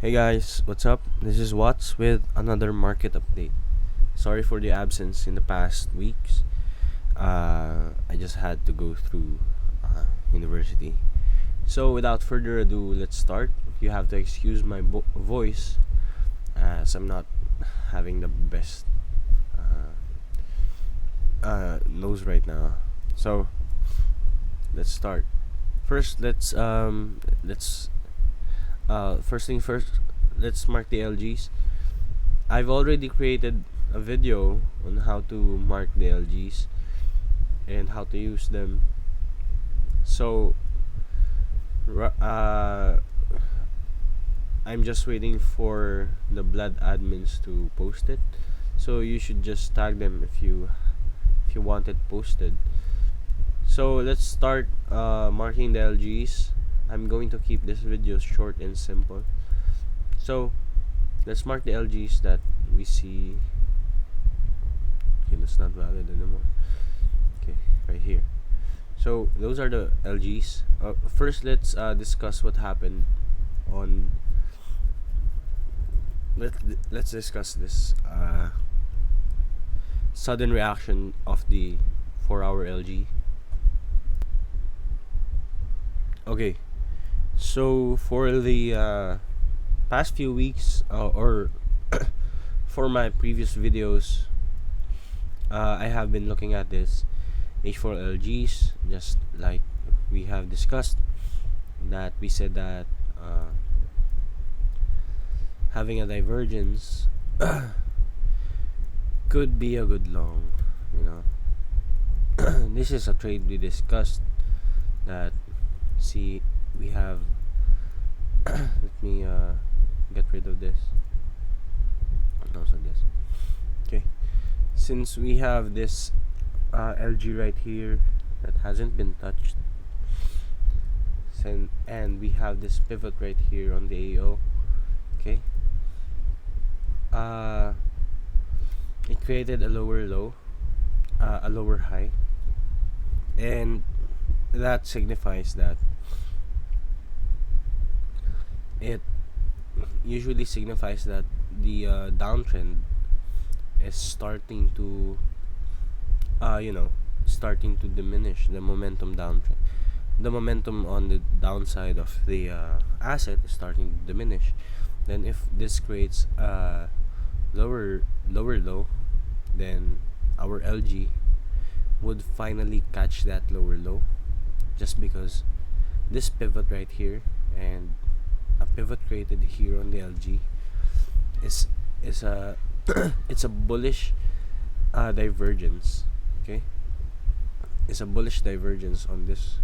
Hey guys, what's up? This is Watts with another market update. Sorry for the absence in the past weeks. I just had to go through university. So, without further ado, let's start. You have to excuse my voice as I'm not having the best nose right now. So, let's start. First, let's first thing first. Let's mark the LGs. I've already created a video on how to mark the LGs and how to use them. So I'm just waiting for the blood admins to post it. So you should just tag them if you want it posted. So let's start marking the LGs. I'm going to keep this video short and simple. So let's mark the LGs that we see. Okay, that's not valid anymore. Okay, right here. So those are the LGs. First, let's discuss what happened on. Let's discuss this sudden reaction of the 4-hour LG. Okay, so for the past few weeks, or for my previous videos, I have been looking at this H4LGs, just like we have discussed. That we said that having a divergence could be a good long, you know. This is a trade we discussed. That see we have. Let me get rid of this. Also this. Okay, since we have this LG right here that hasn't been touched, and we have this pivot right here on the AO. Okay, it created a lower low, a lower high, and that signifies that it usually signifies that the downtrend is starting to starting to diminish. The momentum downtrend, the momentum on the downside of the asset is starting to diminish. Then if this creates a lower low, then our LG would finally catch that lower low, just because this pivot right here and a pivot created here on the LG is a it's a bullish divergence. Okay, it's a bullish divergence on this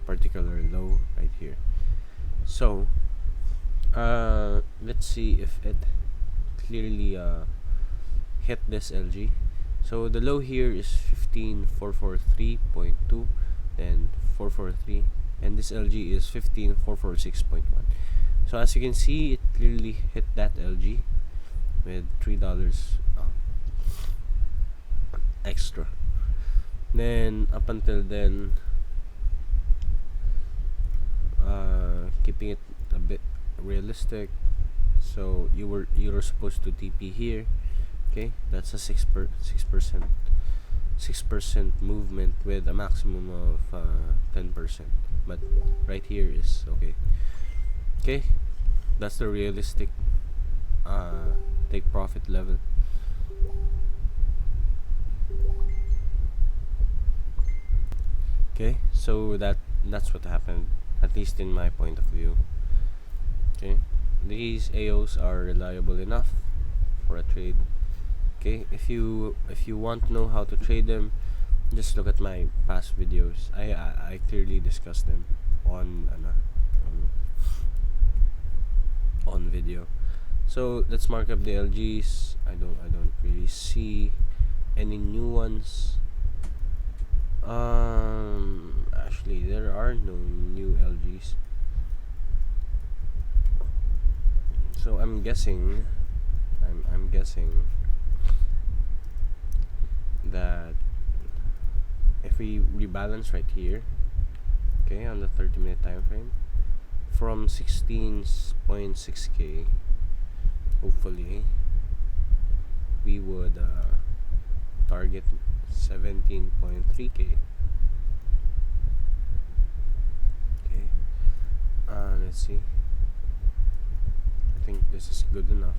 particular low right here. So let's see if it clearly hit this LG. So the low here is 15443.2, then 443, and this LG is 15446.1. So as you can see, it clearly hit that LG with $3 extra. Then up until then, keeping it a bit realistic. So you were supposed to TP here. Okay, that's a 6% movement with a maximum of 10%. But right here is okay. Okay, that's the realistic take profit level. Okay, so that's what happened, at least in my point of view. Okay, these AOs are reliable enough for a trade. Okay, if you want to know how to trade them, just look at my past videos. I clearly discussed them on video. So let's mark up the LGs. I don't really see any new ones. Actually, there are no new LGs. So I'm guessing that if we rebalance right here, okay, on the 30-minute time frame, from 16.6k, hopefully we would target 17.3k. Okay, let's see. I think this is good enough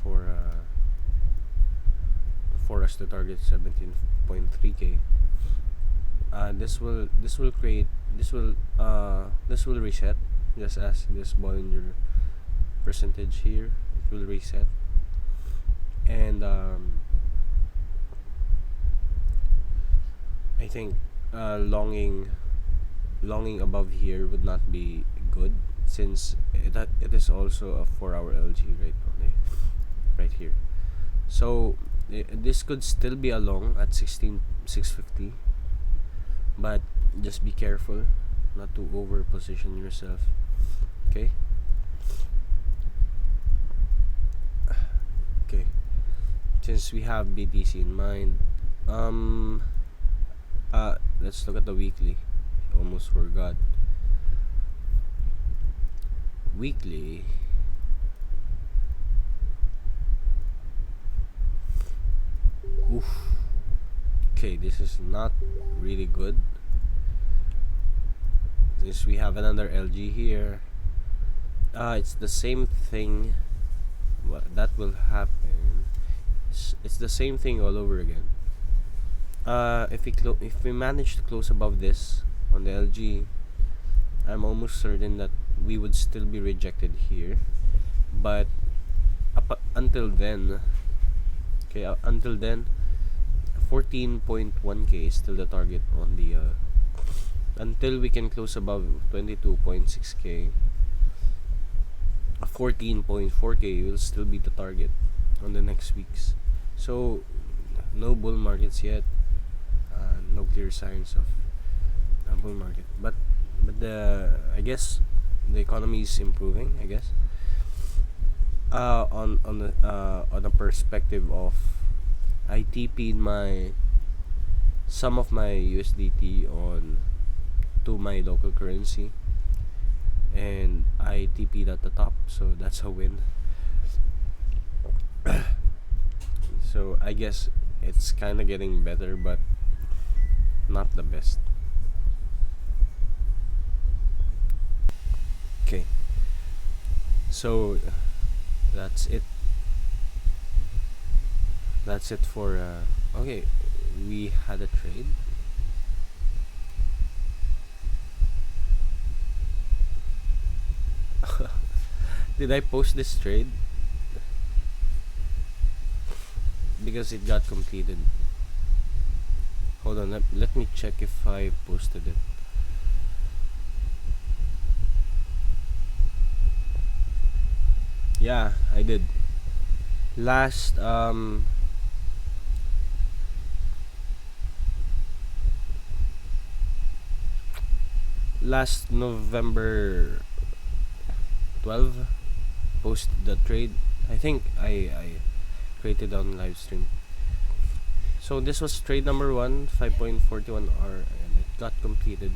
for us to target 17.3k. This will reset, just as this Bollinger percentage here. It will reset, and I think longing above here would not be good, since it is also a 4-hour LG right here. So this could still be a long at 16,650, but just be careful not to over position yourself. Okay. Since we have BTC in mind, let's look at the weekly. Almost forgot. Weekly. Oof. Okay, this is not really good. Since we have another LG here, it's the same thing. That will happen. It's the same thing all over again. If we manage to close above this on the LG, I'm almost certain that we would still be rejected here. But until then, 14.1k is still the target on the until we can close above 22.6k. 14.4k will still be the target on the next weeks. So no bull markets yet, no clear signs of a bull market, but I guess the economy is improving, I guess. On a perspective of, I TP'd some of my USDT to my local currency, and I TP'd at the top, so that's a win. So I guess it's kind of getting better, but not the best. Okay, so that's it for okay, we had a trade. Did I post this trade? Because it got completed. Hold on, let me check if I posted it. Yeah, I did. Last November 12, post the trade. I think I created on live stream. So this was trade number 1, 5.41R, and it got completed,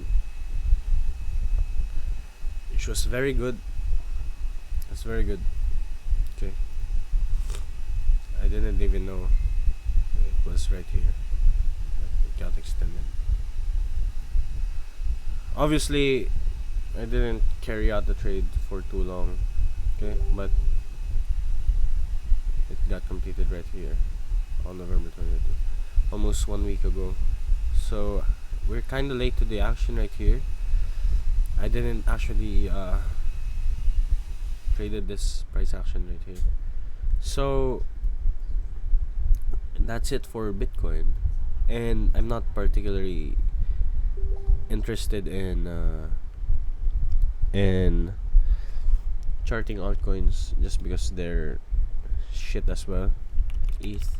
which was very good. That's very good. Okay, I didn't even know it was right here. It got extended. Obviously, I didn't carry out the trade for too long. Okay, but it got completed right here on November 22, almost 1 week ago. So we're kind of late to the action right here. I didn't actually traded this price action right here. So that's it for Bitcoin, and I'm not particularly interested in charting altcoins just because they're shit as well. ETH,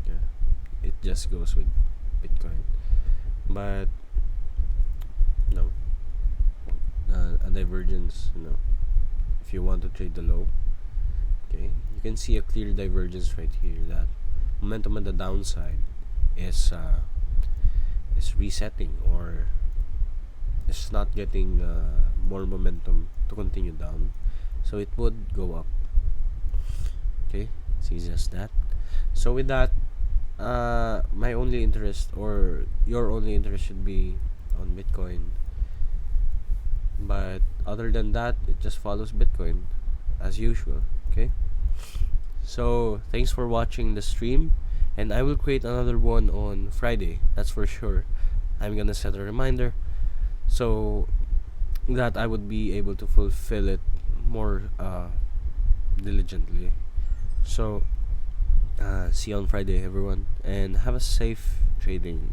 yeah, it just goes with Bitcoin. But no, a divergence, if you want to trade the low, okay, you can see a clear divergence right here, that momentum on the downside is resetting, or is not getting more momentum to continue down, so it would go up. Okay, it's easy as that. So with that, my only interest, or your only interest, should be on Bitcoin. But other than that, it just follows Bitcoin as usual. Okay, so thanks for watching the stream, and I will create another one on Friday, that's for sure. I'm gonna set a reminder so that I would be able to fulfill it more diligently. So see you on Friday, everyone, and have a safe trading.